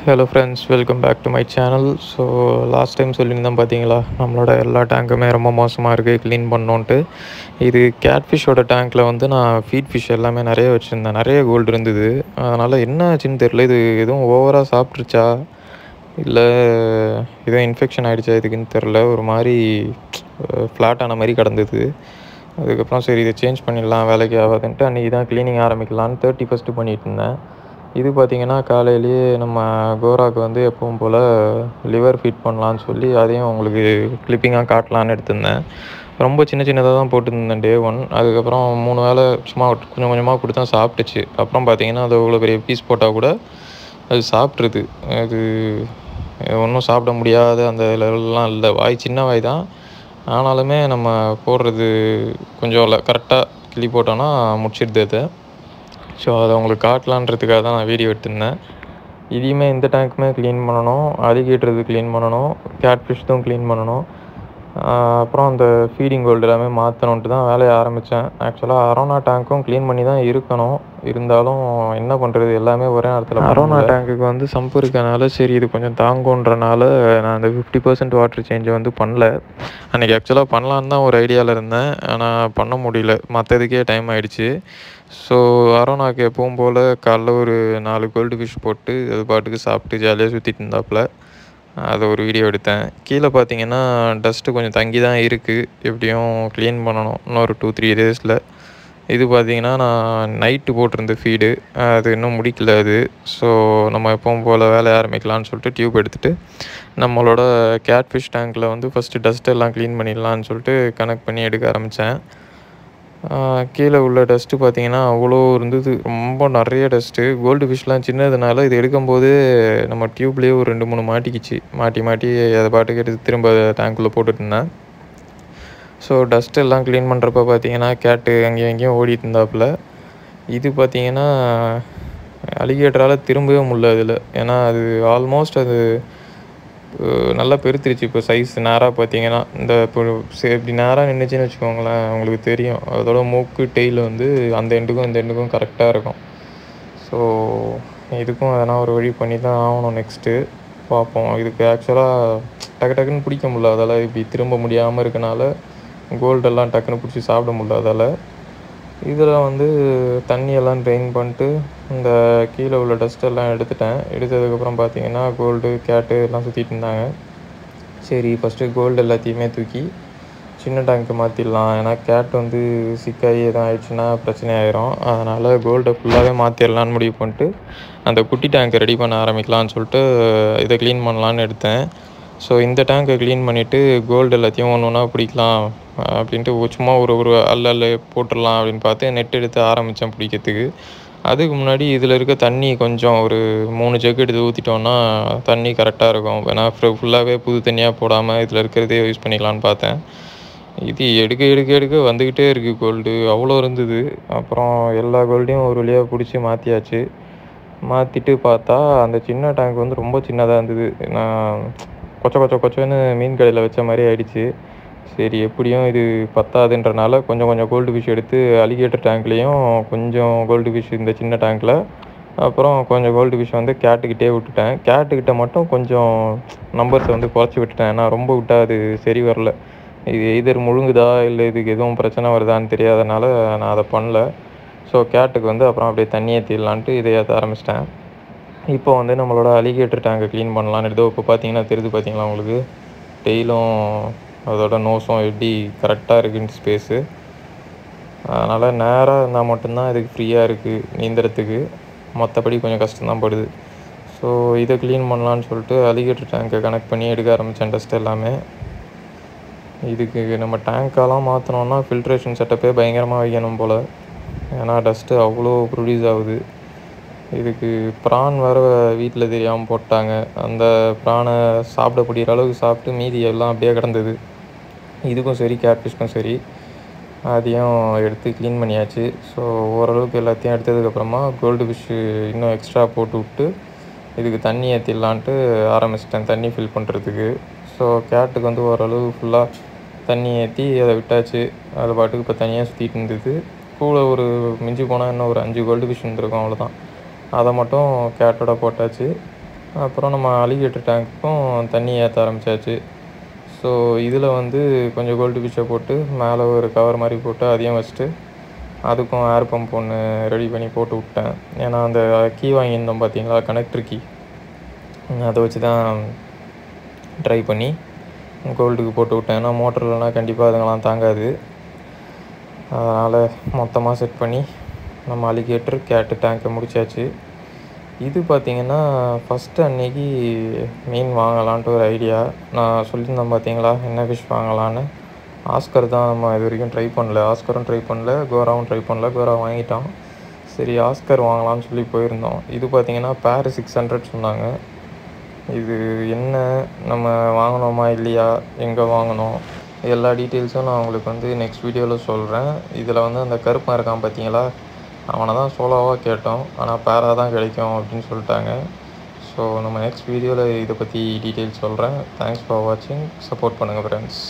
Hello friends, welcome back to my channel. So last time சொல்லியிருந்தேன் பார்த்தீங்களா, நம்மளோட எல்லா டேங்க்குமே ரொம்ப மோசமாக இருக்குது, க்ளீன் பண்ணோன்ட்டு. இது கேட்ஃபிஷ்ஷோட டேங்க்கில் வந்து நான் ஃபீட் ஃபிஷ் எல்லாமே நிறைய வச்சுருந்தேன், நிறைய கோல்டு இருந்தது. அதனால் என்ன ஆச்சுன்னு தெரில, இது எதுவும் ஓவராக சாப்பிட்ருச்சா இல்லை எதுவும் இன்ஃபெக்ஷன் ஆகிடுச்சா இதுக்குன்னு தெரில. ஒரு மாதிரி ஃப்ளாட்டான மாதிரி கிடந்தது. அதுக்கப்புறம் சரி இதை சேஞ்ச் பண்ணிடலாம், வேலைக்கு ஆகாதுன்ட்டு அன்றைக்கி தான் க்ளீனிங் ஆரம்பிக்கலான்னு 31 பண்ணிகிட்டு இருந்தேன். இது பார்த்திங்கன்னா காலையிலேயே நம்ம கோராவுக்கு வந்து எப்பவும் போல் லிவர் ஃபீட் பண்ணலான்னு சொல்லி அதையும் உங்களுக்கு கிளிப்பிங்காக காட்டலான்னு எடுத்திருந்தேன். ரொம்ப சின்ன சின்னதாக தான் போட்டுருந்தேன் டே 1. அதுக்கப்புறம் 3 வேளை சும்மா கொஞ்சம் கொஞ்சமாக கொடுத்தா சாப்பிட்டுச்சு. அப்புறம் பார்த்திங்கன்னா அது அவ்வளோ பெரிய பீஸ் போட்டால் கூட அது சாப்பிட்ருது. அது ஒன்றும் சாப்பிட முடியாத அந்த லெவல்லாம் இல்லை. வாய் சின்ன வாய் தான், ஆனாலுமே நம்ம போடுறது கொஞ்சம் கரெக்டாக கிளி போட்டோன்னா முடிச்சிடுது அதை. ஸோ அதை உங்களுக்கு காட்டலான்றதுக்காக தான் நான் வீடியோ எடுத்திருந்தேன். இதையுமே இந்த டேங்க்குமே க்ளீன் பண்ணணும், அலிகேட்டர் க்ளீன் பண்ணணும், கேட்ஃபிஷ்தும் க்ளீன் பண்ணணும். அப்புறம் அந்த ஃபீடிங் கோல்டு எல்லாமே மாற்றணுன்ட்டு தான் வேலையை ஆரம்பித்தேன். ஆக்சுவலாக அரோனா டேங்க்கும் க்ளீன் பண்ணி தான் இருக்கணும், இருந்தாலும் என்ன பண்ணுறது, எல்லாமே ஒரே நேரத்தில். அரோனா டேங்க்குக்கு வந்து சம்பு இருக்கனால சரி இது கொஞ்சம் தாங்குன்றனால நான் அந்த 50% வாட்டர் சேஞ்சை வந்து பண்ணல. அன்றைக்கி ஆக்சுவலாக பண்ணலான்னு தான் ஒரு ஐடியாவில் இருந்தேன், ஆனால் பண்ண முடியல, மற்றதுக்கே டைம் ஆகிடுச்சு. ஸோ அரோனாக்கு எப்பவும் போல் காலைல ஒரு 4 கோல்டு ஃபிஷ் போட்டு அது பாட்டுக்கு சாப்பிட்டு ஜாலியாக சுற்றிட்டு இருந்தாப்புல. அதை ஒரு வீடியோ எடுத்தேன். கீழே பார்த்தீங்கன்னா டஸ்ட்டு கொஞ்சம் தங்கி தான் இருக்குது, எப்படியும் க்ளீன் பண்ணணும் இன்னொரு 2-3 டேஸில். இது பார்த்திங்கன்னா நான் நைட்டு போட்டிருந்த ஃபீடு, அது இன்னும் முடிக்கல அது. ஸோ நம்ம எப்பவும் போல் வேலையை ஆரம்பிக்கலான்னு சொல்லிட்டு டியூப் எடுத்துகிட்டு நம்மளோட கேட்ஃபிஷ் டேங்க்கில் வந்து ஃபஸ்ட்டு டஸ்ட் எல்லாம் க்ளீன் பண்ணிடலான்னு சொல்லிட்டு கனெக்ட் பண்ணி எடுக்க ஆரம்பித்தேன். கீழே உள்ள டஸ்ட்டு பார்த்திங்கன்னா அவ்வளோ இருந்தது, ரொம்ப நிறைய டஸ்ட்டு. கோல்டு ஃபிஷ்லாம் சின்னதுனால இது எடுக்கும்போது நம்ம டியூப்லேயே ஒரு 2-3 மாட்டிக்கிச்சு. மாட்டி அதை பாட்டுக்கு எடுத்து திரும்ப டேங்க்குள்ளே போட்டுருந்தேன். ஸோ டஸ்ட் எல்லாம் க்ளீன் பண்ணுறப்ப பார்த்திங்கன்னா கேட்டு அங்கேயும் இங்கேயும் ஓடிட்டு இருந்தாப்புல. இது பார்த்திங்கன்னா அலிகேட்டரால் திரும்பவே முடியல அதில், ஏன்னா அது ஆல்மோஸ்ட் அது நல்லா பெருத்துருச்சு. இப்போ சைஸ் நேராக பார்த்தீங்கன்னா இந்த இப்போ இப்படி நேராக நின்றுச்சின்னு வச்சுக்கோங்களேன், உங்களுக்கு தெரியும் அதோட மூக்கு டெய்ல் வந்து அந்த எண்டுக்கும் இந்த எண்டுக்கும் கரெக்டாக இருக்கும். ஸோ இதுக்கும் எதனா ஒரு வழி பண்ணி தான் ஆகணும். நெக்ஸ்ட்டு பார்ப்போம். இதுக்கு ஆக்சுவலாக டக்குன்னு பிடிக்க முடியல, அதால் இப்படி திரும்ப முடியாமல் இருக்கனால கோல்டெல்லாம் டக்குன்னு பிடிச்சி சாப்பிட முடியல. அதால் இதில் வந்து தண்ணியெல்லாம் ட்ரெயின் பண்ணிட்டு இந்த கீழே உள்ள டஸ்ட்டெல்லாம் எடுத்ததுக்கப்புறம் பார்த்திங்கன்னா கோல்டு கேட்டு எல்லாம் சுற்றிட்டு இருந்தாங்க. சரி ஃபஸ்ட்டு கோல்டு எல்லாத்தையுமே தூக்கி சின்ன டேங்க்கு மாற்றிடலாம், ஏன்னா கேட் வந்து சிக்காகி எதுவும் ஆயிடுச்சுன்னா பிரச்சனை ஆயிரும். அதனால் கோல்டை ஃபுல்லாகவே மாற்றிடலான்னு முடிவு பண்ணிட்டு அந்த குட்டி டேங்க்கை ரெடி பண்ண ஆரம்பிக்கலான்னு சொல்லிட்டு இதை க்ளீன் பண்ணலான்னு எடுத்தேன். ஸோ இந்த டேங்கை க்ளீன் பண்ணிவிட்டு கோல்டு எல்லாத்தையும் ஒன்று ஒன்றா பிடிக்கலாம் அப்படின்ட்டு சும்மா ஒரு அல்ல போட்டுடலாம் அப்படின்னு பார்த்து நெட் எடுத்து ஆரம்பித்தேன் பிடிக்கிறதுக்கு. அதுக்கு முன்னாடி இதில் இருக்க தண்ணி கொஞ்சம் ஒரு 3 ஜக்கு எடுத்து ஊற்றிட்டோன்னா தண்ணி கரெக்டாக இருக்கும். ஏன்னா ஃபுல்லாகவே புது தண்ணியாக போடாமல் இதில் இருக்கிறதே யூஸ் பண்ணிக்கலான்னு பார்த்தேன். இது எடுக்க வந்துக்கிட்டே இருக்குது கோல்டு, அவ்வளோ இருந்தது. அப்புறம் எல்லா கோல்டையும் ஒரு வழியாக பிடிச்சி மாற்றியாச்சு. மாற்றிட்டு பார்த்தா அந்த சின்ன டேங்க் வந்து ரொம்ப சின்னதாக இருந்தது. நான் கொச்சன்னு மீன் கடையில் வச்ச மாதிரி ஆயிடுச்சு. சரி எப்படியும் இது பத்தாதுன்றனால கொஞ்சம் கோல்டு ஃபிஷ் எடுத்து அலிகேட்டர் டேங்க்லேயும் கொஞ்சம் கோல்டு ஃபிஷ் இந்த சின்ன டேங்க்கில், அப்புறம் கொஞ்சம் கோல்டு ஃபிஷ் வந்து கேட்டுக்கிட்டே விட்டுட்டேன். கேட்டுக்கிட்ட மட்டும் கொஞ்சம் நம்பர்ஸை வந்து குறைச்சி விட்டுட்டேன், ஏன்னா ரொம்ப விட்டால் அது சரி வரல. இது எய்தர் முழுங்குதா இல்லை இதுக்கு எதுவும் பிரச்சனை வருதான்னு தெரியாதனால நான் அதை பண்ணல. ஸோ கேட்டுக்கு வந்து அப்புறம் அப்படியே தண்ணி ஏற்றிடலான்ட்டு இதை ஏற்ற ஆரம்பிச்சிட்டேன். இப்போ வந்து நம்மளோட அலிகேட்டர் டேங்கை க்ளீன் பண்ணலான்னு எடுத்தோம். இப்போ பார்த்தீங்கன்னா தெரியுது பார்த்தீங்களா உங்களுக்கு, டெய்லும் அதோட நோஸும் எப்படி கரெக்டாக இருக்குன்னு ஸ்பேஸு. அதனால் நேராக இருந்தால் மட்டும்தான் இதுக்கு ஃப்ரீயாக இருக்குது நீந்துறதுக்கு, மற்றபடி கொஞ்சம் கஷ்டம்தான் படுது. ஸோ இதை க்ளீன் பண்ணலான்னு சொல்லிட்டு அலிகேட்டர் டேங்கை கனெக்ட் பண்ணி எடுக்க ஆரம்பித்தேன் டஸ்ட் எல்லாமே. இதுக்கு நம்ம டேங்க்கெல்லாம் மாற்றினோன்னா ஃபில்ட்ரேஷன் செட்டப்பே பயங்கரமாக வைக்கணும் போல், ஏன்னா டஸ்ட்டு அவ்வளோ ப்ரொடியூஸ் ஆகுது. இதுக்கு ப்ரான் வேறு வீட்டில் தெரியாமல் போட்டாங்க. அந்த ப்ரானை சாப்பிட பிடிக்கிற அளவுக்கு சாப்பிட்டு மீதி எல்லாம் அப்படியே கிடந்தது. இதுக்கும் சரி கேட்ஃபிஷ்க்கும் சரி அதையும் எடுத்து க்ளீன் பண்ணியாச்சு. ஸோ ஓரளவுக்கு எல்லாத்தையும் எடுத்ததுக்கப்புறமா கோல்டு ஃபிஷ்ஷு இன்னும் எக்ஸ்ட்ரா போட்டு விட்டு இதுக்கு தண்ணி ஏற்றிடலான்ட்டு ஆரம்பிச்சிட்டேன், தண்ணி ஃபில் பண்ணுறதுக்கு. ஸோ கேட்டுக்கு வந்து ஓரளவு ஃபுல்லாக தண்ணி ஏற்றி அதை விட்டாச்சு. அது பாட்டுக்கு இப்போ தனியாக சுற்றிட்டு இருந்தது. கூட ஒரு மிஞ்சி போனால் இன்னும் ஒரு 5 கோல்டு ஃபிஷ் இருந்திருக்கும், அவ்வளோதான். அதை மட்டும் கேட்டோட போட்டாச்சு. அப்புறம் நம்ம அலிகேட்டர் டேங்க்குக்கும் தண்ணி ஏற்ற ஆரம்பித்தாச்சு. ஸோ இதில் வந்து கொஞ்சம் கோல்டு ஃபிஷ்ஷை போட்டு மேலே ஒரு கவர் மாதிரி போட்டு அதையும் வச்சுட்டு அதுக்கும் ஏர் பம்ப் ஒன்று ரெடி பண்ணி போட்டு விட்டேன். ஏன்னா அந்த கீ வாங்கியிருந்தோம் பார்த்தீங்களா, கனெக்டர் கீ, அதை வச்சு தான் ட்ரை பண்ணி கோல்டுக்கு போட்டு விட்டேன். ஏன்னா மோட்டர் இல்லைனா கண்டிப்பாக அதுங்கெல்லாம் தாங்காது. அதனால் மொத்தமாக செட் பண்ணி நம்ம அலிகேட்டர் கேட்டு டேங்கை முடிச்சாச்சு. இது பார்த்திங்கன்னா ஃபஸ்ட்டு அன்னைக்கு மீன் வாங்கலான்ட்டு ஒரு ஐடியா. நான் சொல்லியிருந்தேன் பார்த்தீங்களா என்ன ஃபிஷ் வாங்கலான்னு. ஆஸ்கர் தான் நம்ம இது வரைக்கும் ட்ரை பண்ணல. ஆஸ்கரும் ட்ரை பண்ணல, கோராவும் ட்ரை பண்ணல. கோரா வாங்கிட்டான். சரி ஆஸ்கர் வாங்கலான்னு சொல்லி போயிருந்தோம். இது பார்த்திங்கன்னா பேர் 600 சொன்னாங்க. இது என்ன, நம்ம வாங்கினோமா இல்லையா, எங்கே வாங்கினோம், எல்லா டீட்டெயில்ஸும் நான் உங்களுக்கு வந்து நெக்ஸ்ட் வீடியோவில் சொல்கிறேன். இதில் வந்து அந்த கருப்பாக இருக்கான் பார்த்தீங்களா, அவனை தான் சோலோவாக கேட்டோம். ஆனால் பேராக தான் கிடைக்கும் அப்படின்னு சொல்லிட்டாங்க. ஸோ நம்ம நெக்ஸ்ட் வீடியோவில் இதை பற்றி டீட்டெயில்ஸ் சொல்கிறேன். தேங்க்ஸ் ஃபார் வாட்சிங். சப்போர்ட் பண்ணுங்கள் ஃப்ரெண்ட்ஸ்.